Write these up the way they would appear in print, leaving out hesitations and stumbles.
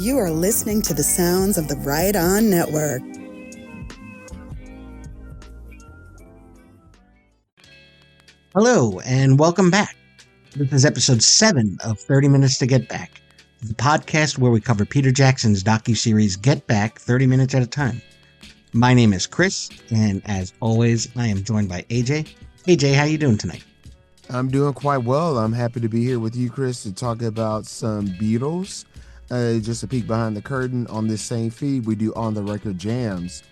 You are listening to the sounds of the Right On Network. Hello, and welcome back. This is episode 7 of 30 Minutes to Get Back, the podcast where we cover Peter Jackson's docuseries Get Back 30 minutes at a time. My name is Chris, and as always, I am joined by AJ. AJ, how you doing tonight? I'm doing quite well. I'm happy to be here with you, Chris, to talk about some Beatles. Just a peek behind the curtain on this same feed, we do On the Record Jams.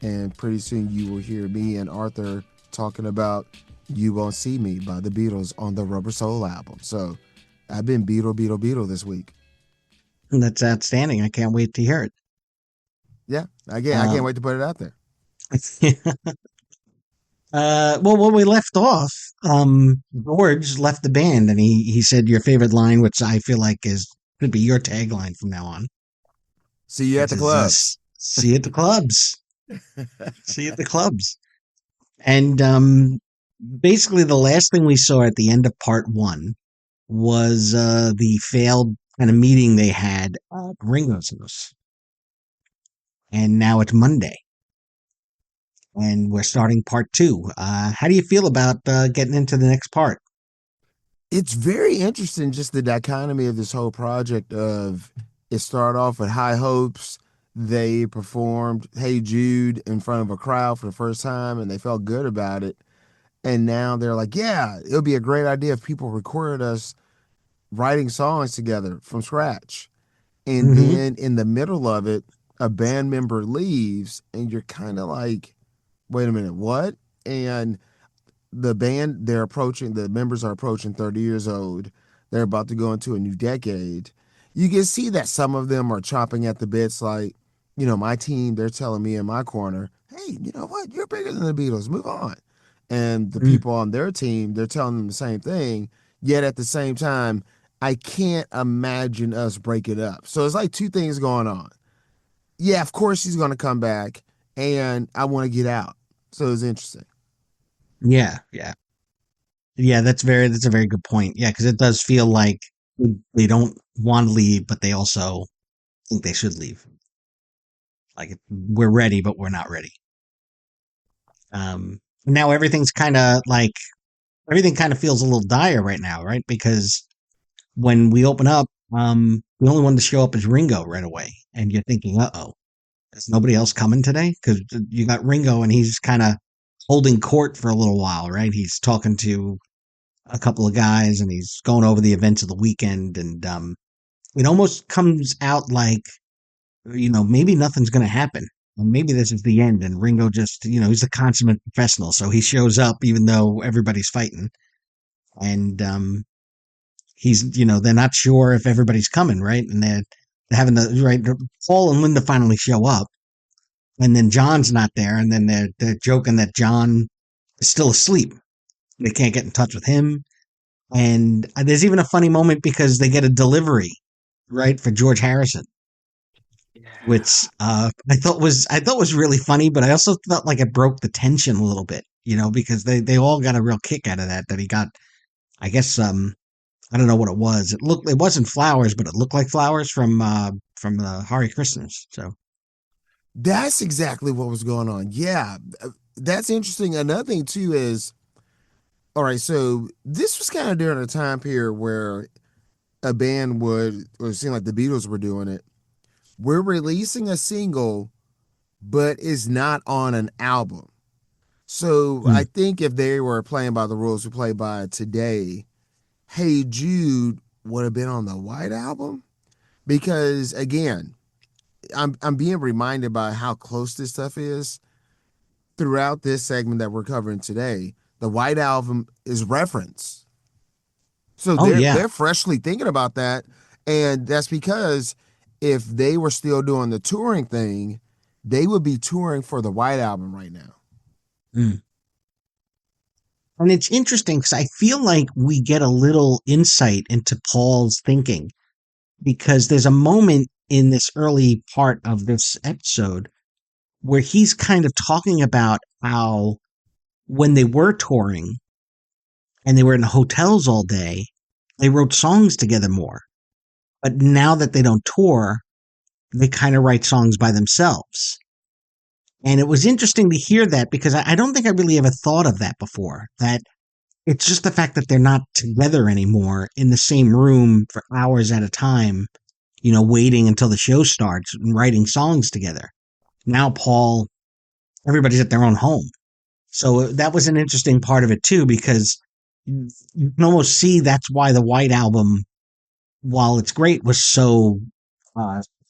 And pretty soon you will hear me and Arthur talking about You Won't See Me by the Beatles on the Rubber Soul album. So I've been Beatle this week. That's outstanding. I can't wait to hear it. Yeah, I can't wait to put it out there. Well, when we left off, George left the band, and he said your favorite line, which I feel like could be your tagline from now on. See you at the clubs. See you at the clubs. See you at the clubs. And basically, the last thing we saw at the end of part 1 was the failed kind of meeting they had at Ringo's house. And now it's Monday. And we're starting part 2. How do you feel about getting into the next part? It's very interesting, just the dichotomy of this whole project of it started off with high hopes. They performed Hey Jude in front of a crowd for the first time, and they felt good about it. And now they're like, yeah, it would be a great idea if people recorded us writing songs together from scratch. And then in the middle of it, a band member leaves, and you're kind of like, wait a minute, what? And the band, the members are approaching 30 years old. They're about to go into a new decade. You can see that some of them are chomping at the bits, like, my team, they're telling me in my corner, hey, you know what? You're bigger than the Beatles. Move on. And the people on their team, they're telling them the same thing. Yet at the same time, I can't imagine us breaking up. So it's like two things going on. Yeah, of course he's going to come back, and I want to get out. So it's interesting. Yeah. That's a very good point. Yeah, because it does feel like they don't want to leave, but they also think they should leave. Like we're ready, but we're not ready. Now everything kind of feels a little dire right now, right? Because when we open up, the only one to show up is Ringo right away, and you're thinking, "Uh-oh, is nobody else coming today?" Because you got Ringo, and he's kind of holding court for a little while, right? He's talking to a couple of guys, and he's going over the events of the weekend, and it almost comes out like, maybe nothing's going to happen. And maybe this is the end, and Ringo just, he's a consummate professional, so he shows up even though everybody's fighting, and he's, they're not sure if everybody's coming, right? And they're having Paul and Linda finally show up, and then John's not there, and then they're joking that John is still asleep. They can't get in touch with him. And there's even a funny moment because they get a delivery, right, for George Harrison, which I thought was really funny, but I also felt like it broke the tension a little bit, because they all got a real kick out of that he got, I guess, I don't know what it was. It wasn't flowers, but it looked like flowers from the Hare Krishnas. So that's exactly what was going on. Yeah, that's interesting. Another thing too is, all right, so this was kind of during a time period where a band or it seemed like the Beatles were doing it. We're releasing a single, but it's not on an album. So I think if they were playing by the rules we play by today, Hey Jude would have been on the White Album. Because again, I'm being reminded by how close this stuff is throughout this segment that we're covering today. The White Album is referenced. So they're freshly thinking about that. And that's because if they were still doing the touring thing, they would be touring for the White Album right now. And it's interesting because I feel like we get a little insight into Paul's thinking, because there's a moment in this early part of this episode where he's kind of talking about how when they were touring and they were in hotels all day, they wrote songs together more. But now that they don't tour, they kind of write songs by themselves. And it was interesting to hear that because I don't think I really ever thought of that before. That it's just the fact that they're not together anymore in the same room for hours at a time, waiting until the show starts and writing songs together. Now, everybody's at their own home. So that was an interesting part of it too, because you can almost see that's why the White Album, while it's great, was so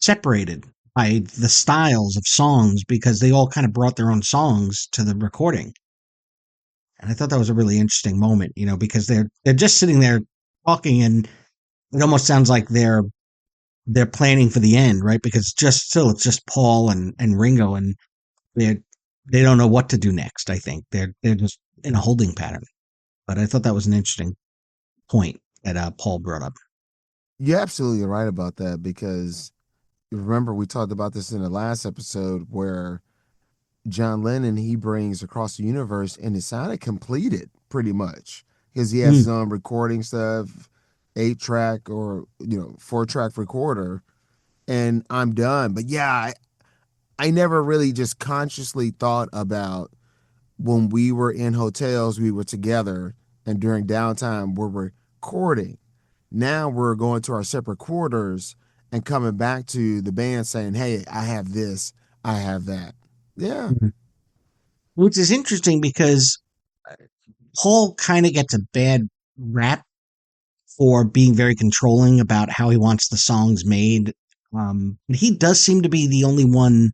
separated by the styles of songs because they all kind of brought their own songs to the recording. And I thought that was a really interesting moment, because they're just sitting there talking, and it almost sounds like they're planning for the end, right? Because it's just Paul and Ringo, and they don't know what to do next. I think they're just in a holding pattern. But I thought that was an interesting point that Paul brought up. You're absolutely right about that because remember we talked about this in the last episode where John Lennon he brings Across the Universe and it sounded completed pretty much because he has his Mm, own recording stuff, 8-track or 4-track recorder, and I'm done. But yeah, I never really just consciously thought about when we were in hotels, we were together, and during downtime, we're recording. Now we're going to our separate quarters and coming back to the band saying, "Hey, I have this, I have that." Yeah. mhm. Which is interesting because Paul kind of gets a bad rap for being very controlling about how he wants the songs made. He does seem to be the only one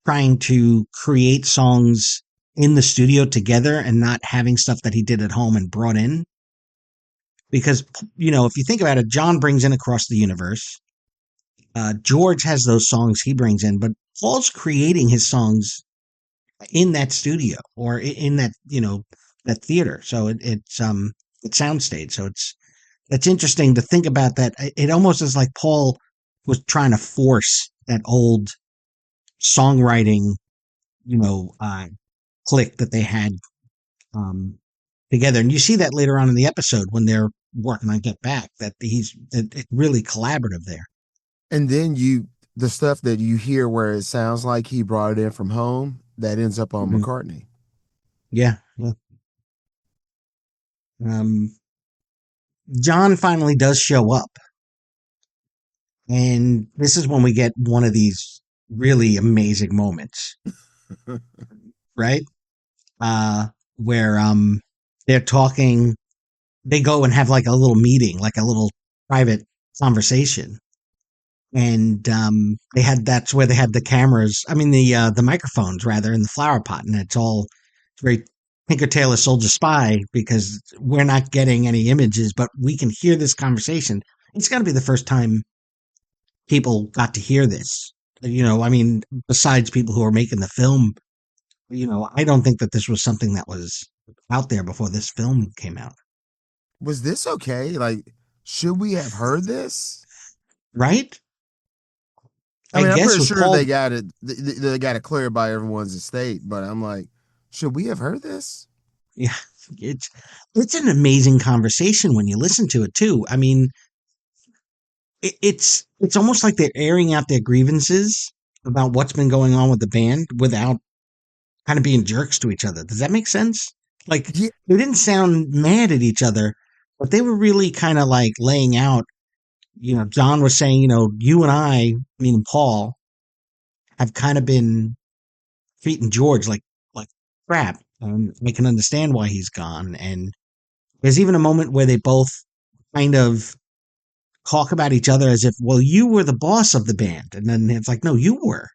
trying to create songs in the studio together and not having stuff that he did at home and brought in. Because, if you think about it, John brings in Across the Universe. George has those songs he brings in, but Paul's creating his songs in that studio or in that, that theater. So it's soundstage. So it's interesting to think about that. It almost is like Paul was trying to force that old songwriting, you know, uh, click that they had um, together. And you see that later on in the episode when they're working on Get Back, that it's really collaborative there. And then the stuff that you hear where it sounds like he brought it in from home, that ends up on Hmm. McCartney. Yeah. Yeah. Um, John finally does show up. And this is when we get one of these really amazing moments, right? Uh, where they're talking, they go and have like a little meeting, like a little private conversation. And that's where they had the cameras, I mean the microphones rather in the flower pot, and it's very Tinker Tailor Soldier Spy because we're not getting any images, but we can hear this conversation. It's got to be the first time people got to hear this. I mean, besides people who are making the film, I don't think that this was something that was out there before this film came out. Was this okay? Like, should we have heard this? Right? I I mean, I'm guess pretty with sure Paul, they got it cleared by everyone's estate, but I'm like, should we have heard this? yeah, it's it's an amazing conversation when you listen to it too. I mean, it's almost like they're airing out their grievances about what's been going on with the band without kind of being jerks to each other. Does that make sense? Like Yeah, they didn't sound mad at each other, but they were really kind of like laying out. John was saying, you and I meaning Paul, have kind of been treating George like crap, and I can understand why he's gone. And there's even a moment where they both kind of talk about each other as if, well, you were the boss of the band, and then it's like, no, you were.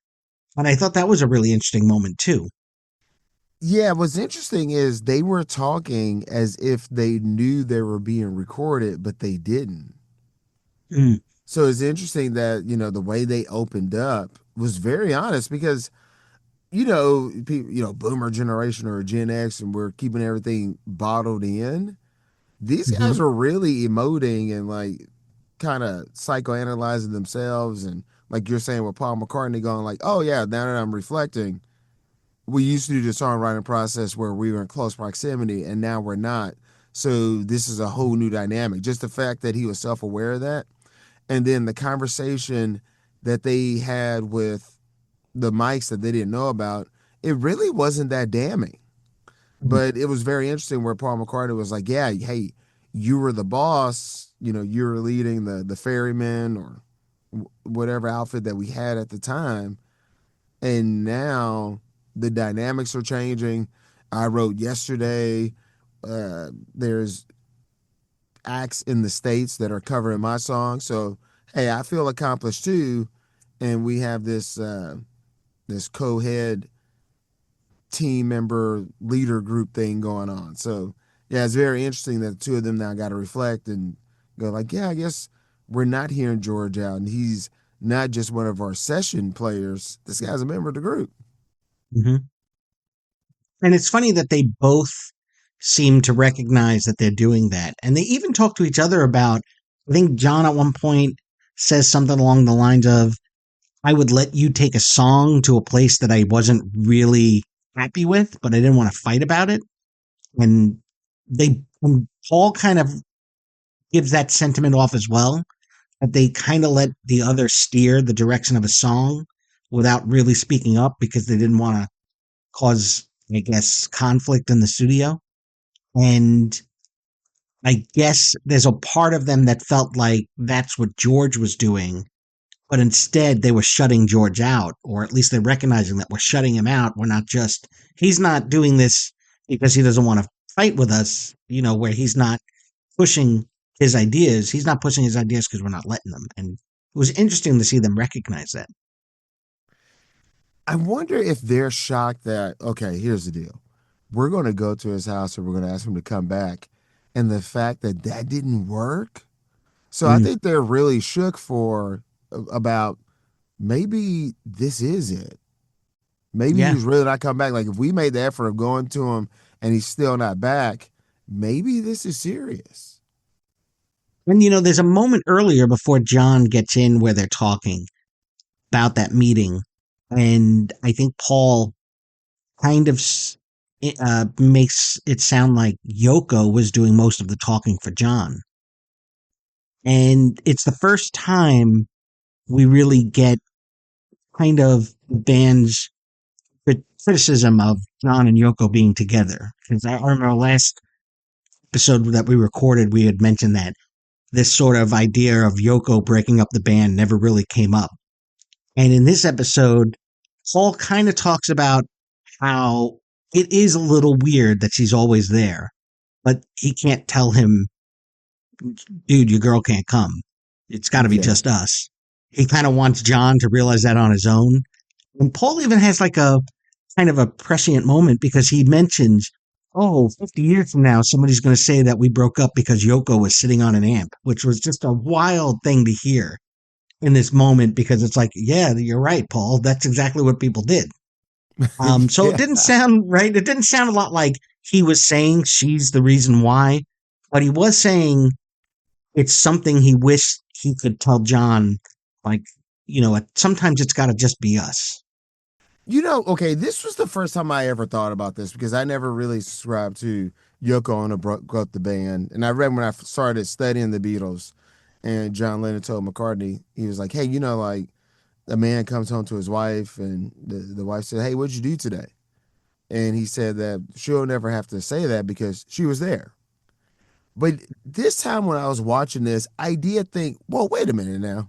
And I thought that was a really interesting moment too. yeah. What's interesting is they were talking as if they knew they were being recorded, but they didn't. Mm, So it's interesting that the way they opened up was very honest because people, boomer generation or Gen X, and we're keeping everything bottled in. These hmm guys are really emoting and like kind of psychoanalyzing themselves, and like you're saying with Paul McCartney going like, "Oh yeah, now that I'm reflecting, we used to do the songwriting process where we were in close proximity, and now we're not. So this is a whole new dynamic." Just the fact that he was self aware of that, and then the conversation that they had with the mics that they didn't know about, it really wasn't that damning. Mhm. But it was very interesting where Paul McCartney was like, "Yeah, hey, you were the boss. You know, you were leading the ferryman or whatever outfit that we had at the time, and now the dynamics are changing. I wrote yesterday. There's acts in the states that are covering my song, so hey, I feel accomplished too. And we have this co-head team member leader group thing going on. So yeah, it's very interesting that the two of them now got to reflect and go like, yeah, I guess we're not hearing George out, and he's not just one of our session players. This guy's a member of the group. Mhm. And it's funny that they both seem to recognize that they're doing that. And they even talk to each other about, I think John at one point says something along the lines of, I would let you take a song to a place that I wasn't really happy with, but I didn't want to fight about it. And and Paul kind of gives that sentiment off as well, that they kind of let the other steer the direction of a song without really speaking up because they didn't want to cause, I guess, conflict in the studio. And I guess there's a part of them that felt like that's what George was doing, but instead they were shutting George out, or at least they're recognizing that we're shutting him out. We're not just, he's not doing this because he doesn't want to fight with us, where he's not pushing his ideas. He's not pushing his ideas because we're not letting them. And it was interesting to see them recognize that. I wonder if they're shocked that, okay, here's the deal. We're going to go to his house and we're going to ask him to come back. And the fact that that didn't work. So I Mm, think they're really shook for about maybe this is it. Maybe yeah. he's really not coming back. Like if we made the effort of going to him and he's still not back, maybe this is serious. And, there's a moment earlier before John gets in where they're talking about that meeting. And I think Paul kind of makes it sound like Yoko was doing most of the talking for John. And it's the first time we really get kind of the band's criticism of John and Yoko being together. Because I remember last episode that we recorded, we had mentioned that this sort of idea of Yoko breaking up the band never really came up. And in this episode, Paul kind of talks about how it is a little weird that she's always there, but he can't tell him, dude, your girl can't come. It's got to be Yeah. just us. He kind of wants John to realize that on his own. And Paul even has like a kind of a prescient moment because he mentions, oh, 50 years from now, somebody's going to say that we broke up because Yoko was sitting on an amp, which was just a wild thing to hear in this moment because it's like, yeah, you're right, Paul. That's exactly what people did. So it Yeah. didn't sound right. It didn't sound a lot like he was saying she's the reason why, but he was saying it's something he wished he could tell John. Like, sometimes it's got to just be us. Okay, this was the first time I ever thought about this because I never really subscribed to Yoko Ono broke up the band. And I read when I started studying the Beatles and John Lennon told McCartney, he was like, hey, like a man comes home to his wife and the wife said, hey, what'd you do today? And he said that she'll never have to say that because she was there. But this time when I was watching this, I did think, well, wait a minute now.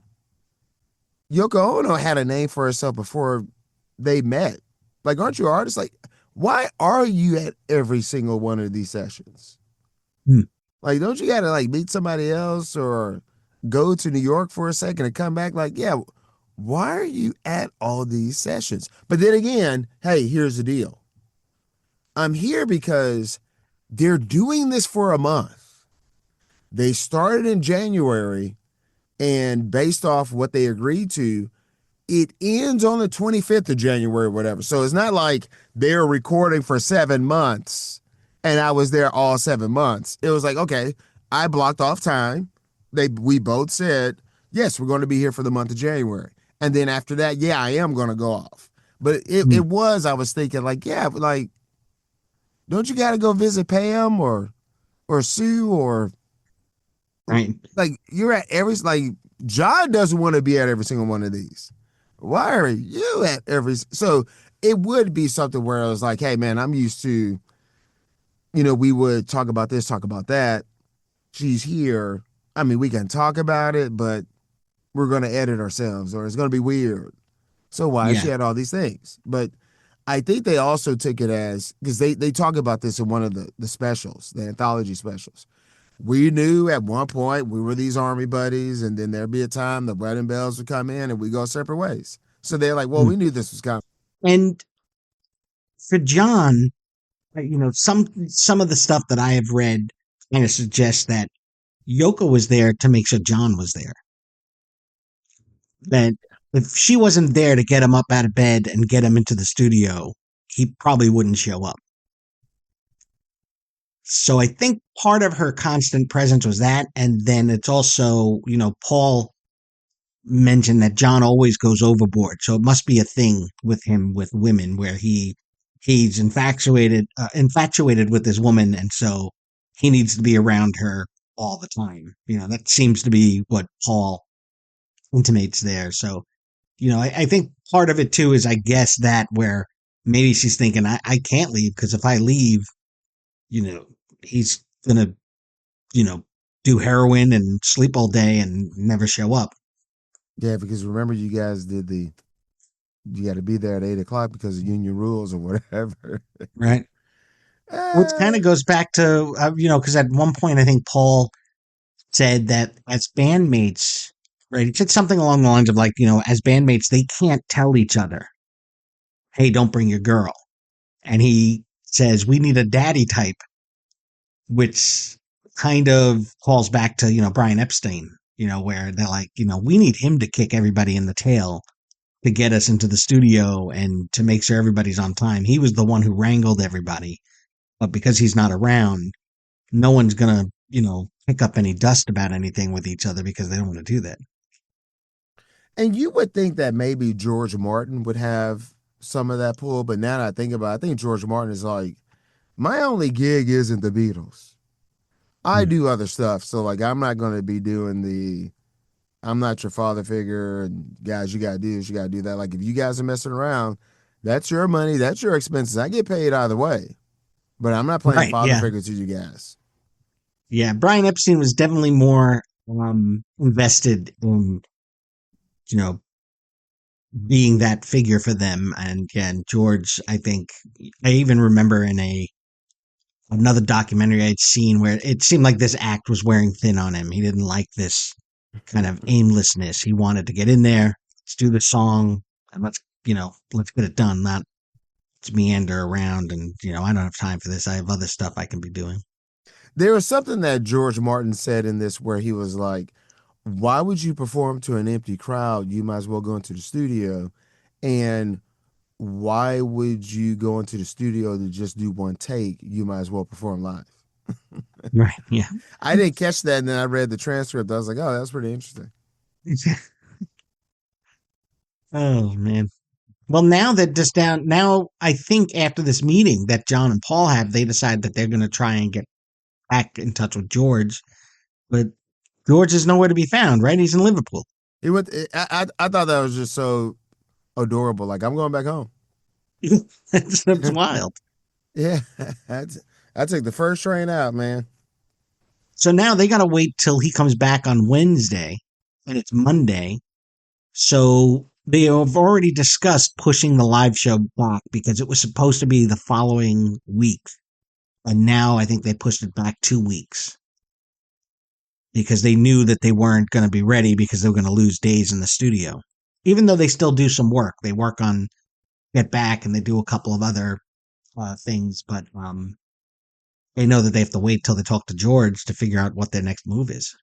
Yoko Ono had a name for herself before they met. Like, aren't you an artist? Like, why are you at every single one of these sessions? Hmm. Like, don't you gotta like meet somebody else or go to New York for a second and come back? Like, yeah, why are you at all these sessions? But then again, hey, here's the deal. I'm here because they're doing this for a month. They started in January, and based off what they agreed to, it ends on the 25th of January or whatever. So it's not like they're recording for 7 months and I was there all 7 months. It was like, okay, I blocked off time. We both said, yes, we're going to be here for the month of January. And then after that, yeah, I am going to go off. But Hmm. I was thinking like, yeah, but like, don't you got to go visit Pam or Sue or Right. like you're at every like John doesn't want to be at every single one of these. Why are you at every? So it would be something where I was like, hey man, I'm used to, we would talk about this, talk about that. She's here. I mean, we can talk about it, but we're going to edit ourselves or it's going to be weird. So why? She Yeah. had all these things. But I think they also took it as, because they talk about this in one of the specials, the anthology specials. We knew at one point we were these army buddies, and then there'd be a time the wedding bells would come in and we go separate ways. So they're like, well, Mm. we knew this was coming. And for John, some of the stuff that I have read kind of suggests that Yoko was there to make sure John was there. That if she wasn't there to get him up out of bed and get him into the studio, he probably wouldn't show up. So I think part of her constant presence was that, and then it's also, Paul mentioned that John always goes overboard, so it must be a thing with him with women where he's infatuated with this woman, and so he needs to be around her all the time. That seems to be what Paul intimates there. So I think part of it too is, I guess, that where maybe she's thinking, I can't leave because if I leave, you know, he's gonna, you know, do heroin and sleep all day and never show up. Yeah, because remember you guys did you got to be there at 8 o'clock because of union rules or whatever. Right. Which kind uh, of goes back to, because at one point I think Paul said that as bandmates, right? He said something along the lines of like, as bandmates, they can't tell each other, hey, don't bring your girl. And he says, we need a daddy type, which kind of calls back to, Brian Epstein, where they're like, we need him to kick everybody in the tail to get us into the studio and to make sure everybody's on time. He was the one who wrangled everybody. But because he's not around, no one's going to, pick up any dust about anything with each other because they don't want to do that. and you would think that maybe George Martin would have some of that pull, but now that I think about it, I think George Martin is like, my only gig isn't the Beatles. I Mm. do other stuff. So like I'm not gonna be doing I'm not your father figure and guys, you gotta do this, you gotta do that. Like if you guys are messing around, that's your money, that's your expenses. I get paid either way. But I'm not playing Right. father Yeah. figure to you guys. Yeah. Brian Epstein was definitely more invested in, you know, being that figure for them. And again, George, I think I even remember in another documentary I'd seen where it seemed like this act was wearing thin on him. He didn't like this kind of aimlessness. He wanted to get in there, let's do the song, and let's get it done, not to meander around and, I don't have time for this. I have other stuff I can be doing. There was something that George Martin said in this where he was like, why would you perform to an empty crowd? You might as well go into the studio. And why would you go into the studio to just do one take? You might as well perform live. Right. Yeah. I didn't catch that, and then I read the transcript. I was like, oh, that's pretty interesting. Oh man. Well, now I think after this meeting that John and Paul have, they decide that they're going to try and get back in touch with George, but George is nowhere to be found. Right? He's in Liverpool. He went. I thought that was just so adorable. Like I'm going back home. That's wild. Yeah, I took the first train out, man. So now they got to wait till he comes back on Wednesday, and it's Monday. So they have already discussed pushing the live show back because it was supposed to be the following week. And now I think they pushed it back 2 weeks because they knew that they weren't going to be ready because they were going to lose days in the studio. Even though they still do some work, they work on Get Back and they do a couple of other things, but they know that they have to wait till they talk to George to figure out what their next move is.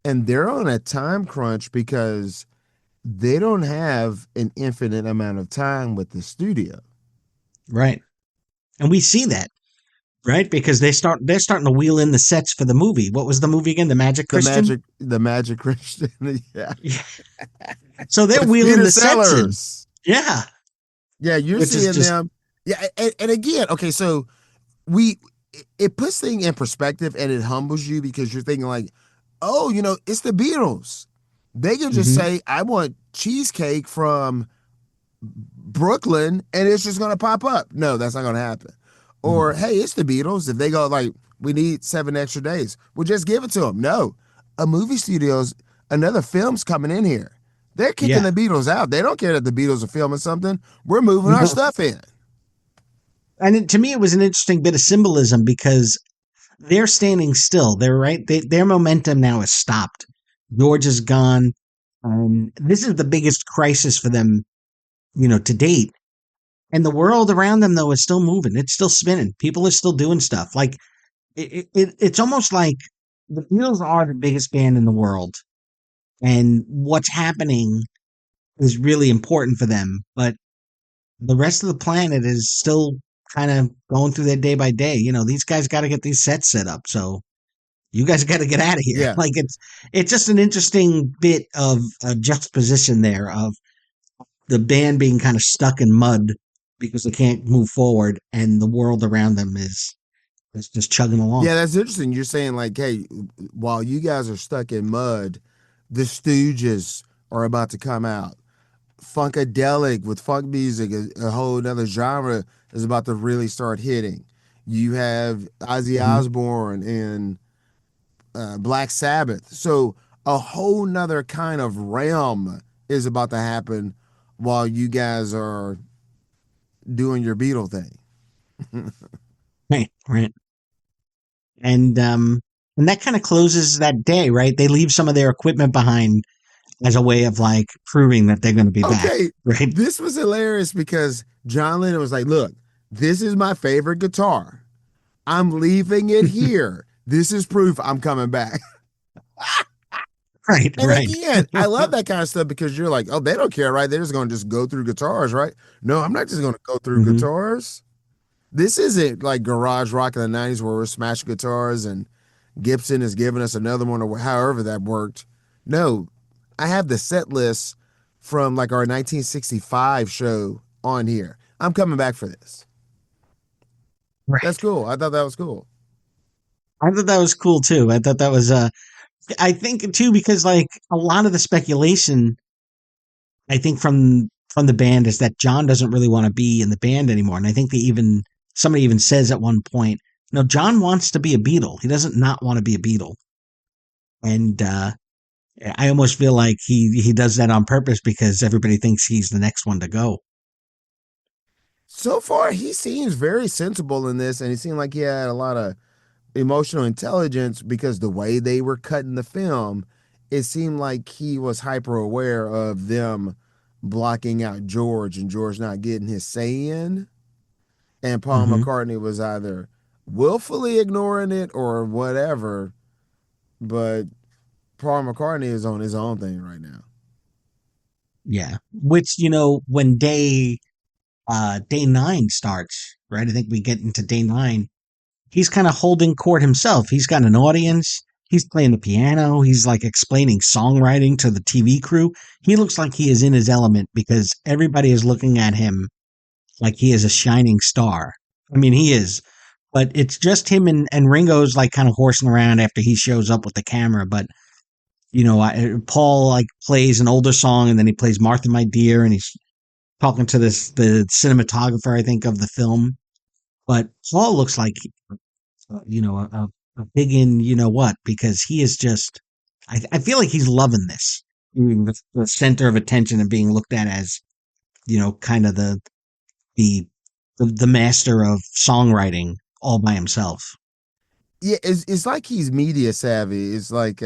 And they're on a time crunch because they don't have an infinite amount of time with the studio. Right. And we see that, right? Because they're starting to wheel in the sets for the movie. What was the movie again? The Magic Christian? The Magic Christian. Yeah. So they're With wheeling Peter the sets in. Sellers. Yeah. Yeah, you're Which is seeing just them. Yeah, and again, okay, so it puts things in perspective and it humbles you because you're thinking like, oh, it's the Beatles. They can just Hmm. say, I want cheesecake from Brooklyn, and it's just going to pop up. No, that's not going to happen. Or, No. hey, it's the Beatles. If they go, like, we need 7 extra days, we'll just give it to them. No, a movie studio's, another film's coming in here. They're kicking Yeah. the Beatles out. They don't care that the Beatles are filming something. We're moving our No. stuff in. To me, it was an interesting bit of symbolism because they're standing still. They're right. Their momentum now is stopped. George is gone. This is the biggest crisis for them, to date. And the world around them, though, is still moving. It's still spinning. People are still doing stuff. Like it's almost like the Beatles are the biggest band in the world, and what's happening is really important for them. But the rest of the planet is still kind of going through their day by day. These guys got to get these sets set up. So you guys got to get out of here. Yeah. Like it's just an interesting bit of a juxtaposition there of the band being kind of stuck in mud because they can't move forward, and the world around them is just chugging along. Yeah, that's interesting. You're saying, like, hey, while you guys are stuck in mud, the Stooges are about to come out. Funkadelic with funk music, a whole another genre is about to really start hitting. You have Ozzy Mhm. Osbourne and Black Sabbath. So a whole nother kind of realm is about to happen while you guys are doing your Beatle thing. Right, right. And that kind of closes that day, right? They leave some of their equipment behind as a way of like proving that they're going to be back, Okay, right? this was hilarious because John Lennon was like, look, this is my favorite guitar. I'm leaving it here. This is proof I'm coming back. Right, And right. again, I love that kind of stuff because you're like, oh, they don't care, right? They're just going to just go through guitars, right? No, I'm not just going to go through Hmm. guitars. This isn't like garage rock in the 90s where we're smashing guitars and Gibson is giving us another one or however that worked. No, I have the set list from like our 1965 show on here. I'm coming back for this. That's Right. cool. I thought that was cool. I thought that was cool too. I thought that was I think too because like a lot of the speculation I think from the band is that John doesn't really want to be in the band anymore. And I think somebody even says at one point, no, John wants to be a Beatle. He doesn't not want to be a Beatle. And I almost feel like he does that on purpose because everybody thinks he's the next one to go. So far, he seems very sensible in this, and he seemed like he had a lot of emotional intelligence because the way they were cutting the film, it seemed like he was hyper aware of them blocking out George and George not getting his say in. And Paul Hmm. McCartney was either willfully ignoring it or whatever. But Paul McCartney is on his own thing right now. Yeah. Which, when day 9 starts, right? I think we get into day 9. He's kind of holding court himself. He's got an audience. He's playing the piano. He's like explaining songwriting to the TV crew. He looks like he is in his element because everybody is looking at him like he is a shining star. I mean, he is, but it's just him and Ringo's like kind of horsing around after he shows up with the camera. But Paul like plays an older song and then he plays Martha My Dear and he's talking to the cinematographer I think of the film. But Paul looks like a big in what because he is just I feel like he's loving this being the center of attention and being looked at as kind of the the master of songwriting all by himself. Yeah, it's like he's media savvy. It's like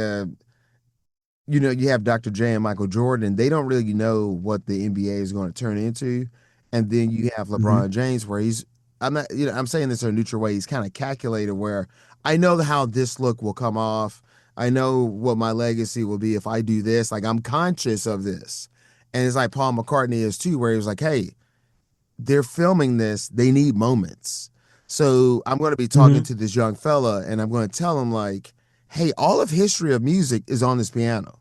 you have Dr. J and Michael Jordan. They don't really know what the NBA is going to turn into, and then you have Hmm. LeBron James, where he's. I'm not. I'm saying this in a neutral way. He's kind of calculated. Where I know how this look will come off. I know what my legacy will be if I do this. Like I'm conscious of this, and it's like Paul McCartney is too, where he was like, "Hey, they're filming this. They need moments." So I'm going to be talking Hmm. to this young fella, and I'm going to tell him like, "Hey, all of history of music is on this piano."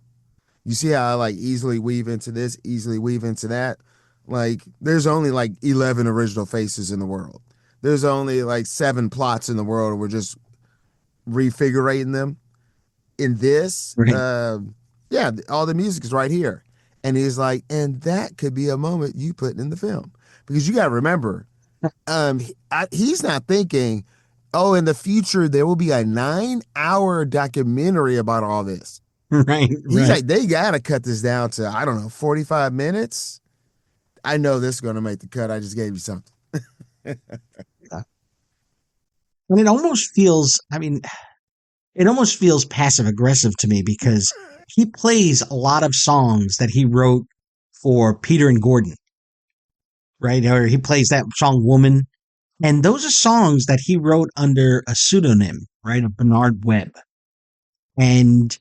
You see how I like easily weave into this, easily weave into that? Like, there's only like 11 original faces in the world. There's only like 7 plots in the world, and we're just refigurating them. in this, Right. yeah, all the music is right here. And he's like, and that could be a moment you put in the film. Because you got to remember, he's not thinking, oh, in the future, there will be a 9-hour documentary about all this. Right. He's Right. like, they got to cut this down to, I don't know, 45 minutes. I know this is going to make the cut. I just gave you something. Yeah. And it almost feels, I mean, it almost feels passive aggressive to me because he plays a lot of songs that he wrote for Peter and Gordon, right? Or he plays that song Woman. And those are songs that he wrote under a pseudonym, right? Of Bernard Webb. And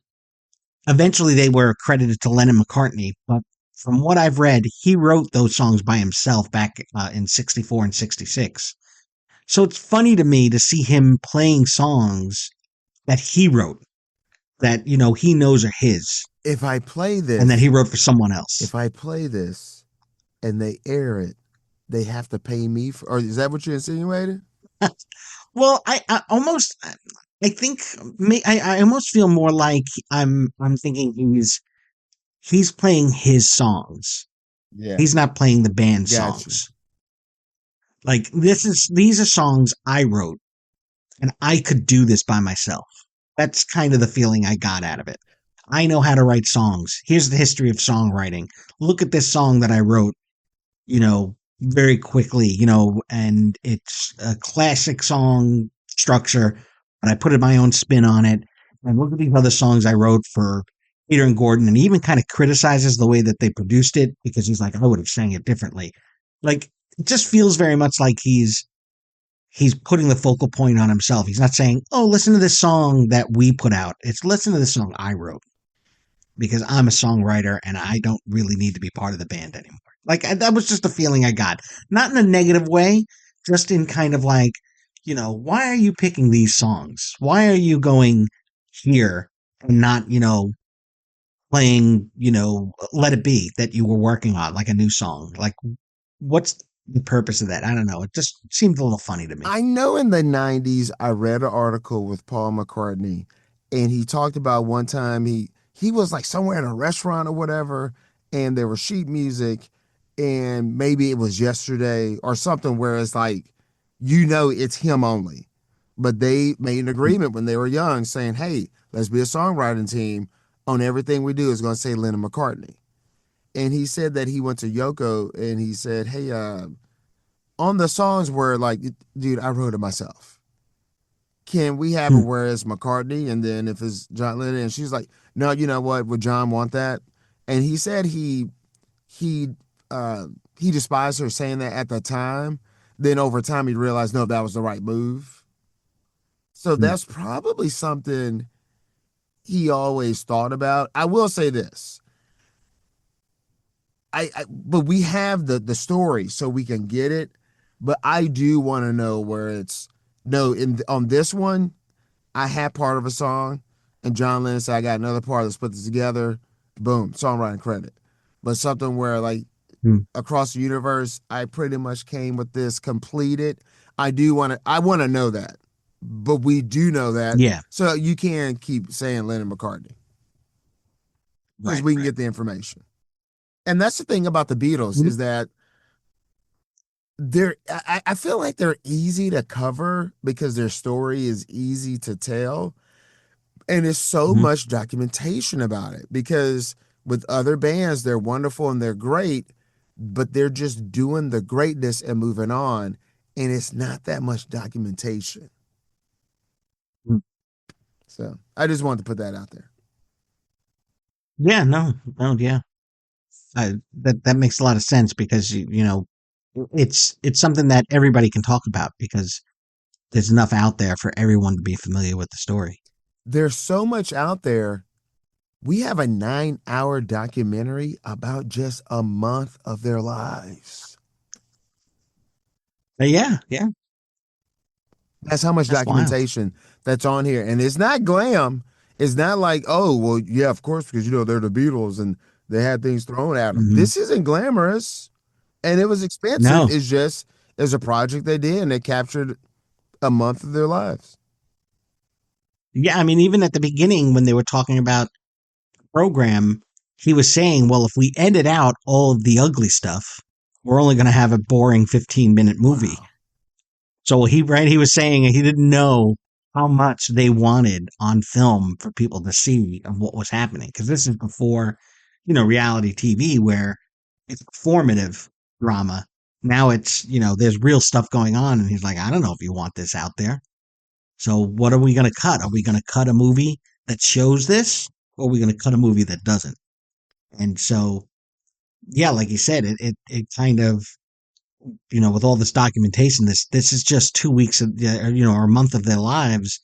eventually they were credited to Lennon McCartney. But from what I've read, he wrote those songs by himself back in 64 and 66. So it's funny to me to see him playing songs that he wrote that, he knows are his If I play and that he this, wrote for someone else. if I play this and they air it, they have to pay me for, or is that what you're insinuating? Well, I almost, I think, I almost feel more like I'm thinking he's playing his songs. Yeah, He's not playing the band got you. songs. Like these are songs I wrote, and I could do this by myself. That's kind of the feeling I got out of it. I know how to write songs. Here's the history of songwriting. Look at this song that I wrote, very quickly, and it's a classic song structure, but I put my own spin on it. And look at these other songs I wrote for Peter and Gordon, and he even kind of criticizes the way that they produced it because he's like, I would have sang it differently. Like, it just feels very much like he's putting the focal point on himself. He's not saying, "Oh, listen to this song that we put out." It's listen to this song I wrote because I'm a songwriter and I don't really need to be part of the band anymore. Like that was just the feeling I got. Not in a negative way, just in kind of like, why are you picking these songs? Why are you going here and not, playing, Let It Be that you were working on, like a new song? Like, what's the purpose of that? I don't know. It just seemed a little funny to me. I know in the 90s, I read an article with Paul McCartney, and he talked about one time he was like somewhere in a restaurant or whatever, and there was sheet music, and maybe it was yesterday or something where it's like, it's him only. But they made an agreement when they were young saying, hey, let's be a songwriting team. On everything we do is going to say Lennon McCartney. And he said that he went to Yoko and he said, hey, on the songs where like, dude, I wrote it myself. Can we have it Hmm. where it's McCartney and then if it's John Lennon? And she's like, no, you know what? Would John want that? And he said he he despised her saying that at the time. Then over time he realized no, that was the right move. So Hmm. that's probably something he always thought about. I will say this. But we have the story so we can get it. But I do want to know where it's no in on this one. I had part of a song, and John Lennon said I got another part. Let's put this together. Boom, songwriting credit. But something where like Hmm. across the universe, I pretty much came with this completed. I want to know that, but we do know that, Yeah. so you can keep saying Lennon McCartney because Right. we can Right. get the information. And that's the thing about the Beatles Mhm. is that I feel like they're easy to cover because their story is easy to tell. And there's so Mhm. much documentation about it because with other bands, they're wonderful and they're great, but they're just doing the greatness and moving on. And it's not that much documentation. Mm. So I just wanted to put that out there. Yeah. No. No. Yeah. That makes a lot of sense because it's something that everybody can talk about because there's enough out there for everyone to be familiar with the story. There's so much out there. We have a 9-hour documentary about just a month of their lives. But yeah. Yeah. That's how much That's wild. documentation that's on here. And it's not glam. It's not like, oh, well, yeah, of course, because, they're the Beatles and they had things thrown at them. Hmm. This isn't glamorous and it was expensive. No. It's a project they did and they captured a month of their lives. Yeah, I mean, even at the beginning when they were talking about the program, he was saying, well, if we edit out all of the ugly stuff, we're only going to have a boring 15-minute movie. Wow. So he was saying he didn't know how much they wanted on film for people to see of what was happening. Because this is before, reality TV where it's performative drama. Now it's, there's real stuff going on. And he's like, I don't know if you want this out there. So what are we going to cut? Are we going to cut a movie that shows this? Or are we going to cut a movie that doesn't? And so, yeah, like you said, it kind of, with all this documentation, this is just 2 weeks of, or a month of their lives,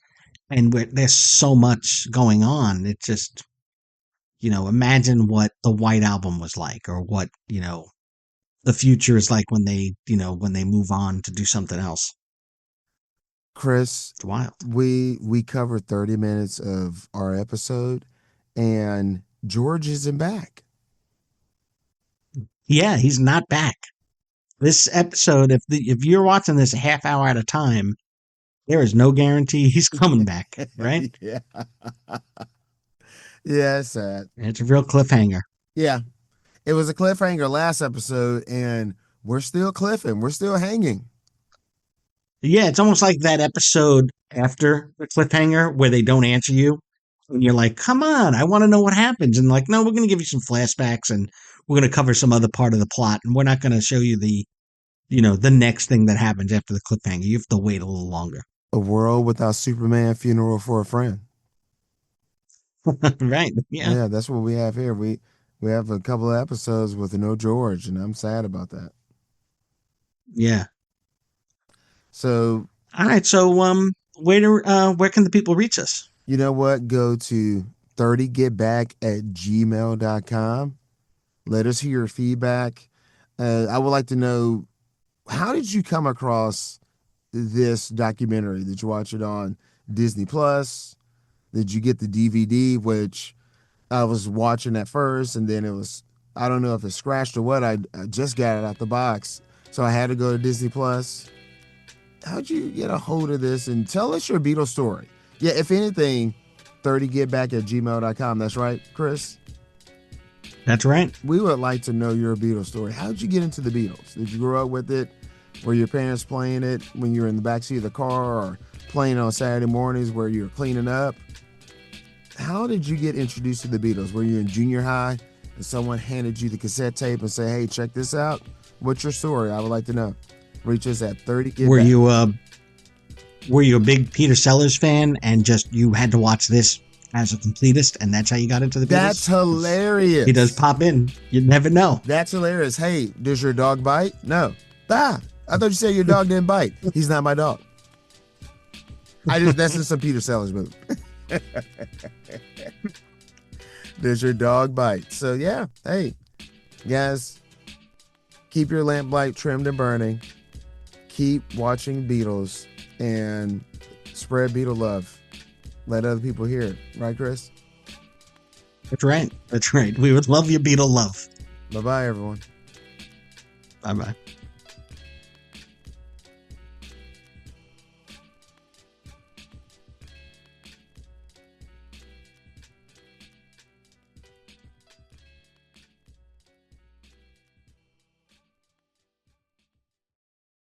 and there's so much going on. It's just, imagine what the White Album was like, or what the future is like when they move on to do something else. Chris, It's wild. we covered 30 minutes of our episode, and George isn't back. Yeah, he's not back. This episode, if you're watching this a half hour at a time, there is no guarantee he's coming back, right? Yeah. Yeah, it's sad. It's a real cliffhanger. Yeah. It was a cliffhanger last episode, and we're still cliffing. We're still hanging. Yeah, it's almost like that episode after the cliffhanger where they don't answer you. And you're like, come on, I want to know what happens. And like, no, we're going to give you some flashbacks and we're going to cover some other part of the plot. And we're not going to show you the next thing that happens after the cliffhanger. You have to wait a little longer. A world without Superman funeral for a friend. Right. Yeah. Yeah, that's what we have here. We have a couple of episodes with no George, and I'm sad about that. Yeah. So, all right. So, where can the people reach us? You know what? Go to 30getback@gmail.com. Let us hear your feedback. I would like to know, how did you come across this documentary? Did you watch it on Disney Plus? Did you get the DVD, which I was watching at first, and then I don't know if it scratched or what. I just got it out the box, so I had to go to Disney Plus. How'd you get a hold of this? And tell us your Beatles story. Yeah, if anything, 30getback@gmail.com. That's right, Chris? That's right. We would like to know your Beatles story. How'd you get into the Beatles? Did you grow up with it? Were your parents playing it when you were in the backseat of the car, or playing on Saturday mornings where you were cleaning up? How did you get introduced to the Beatles? Were you in junior high and someone handed you the cassette tape and say, hey, check this out? What's your story? I would like to know. Reach us at 30getback. Were you a big Peter Sellers fan and just you had to watch this as a completist, and that's how you got into the Beatles? That's hilarious. He does pop in. You never know. That's hilarious. Hey, does your dog bite? No. I thought you said your dog didn't bite. He's not my dog. That's just some Peter Sellers movie. Does your dog bite? So yeah, hey, guys, keep your lamplight trimmed and burning. Keep watching Beatles and spread Beatle love. Let other people hear it. Right, Chris? That's right. That's right. We would love your Beatle love. Bye-bye, everyone. Bye-bye.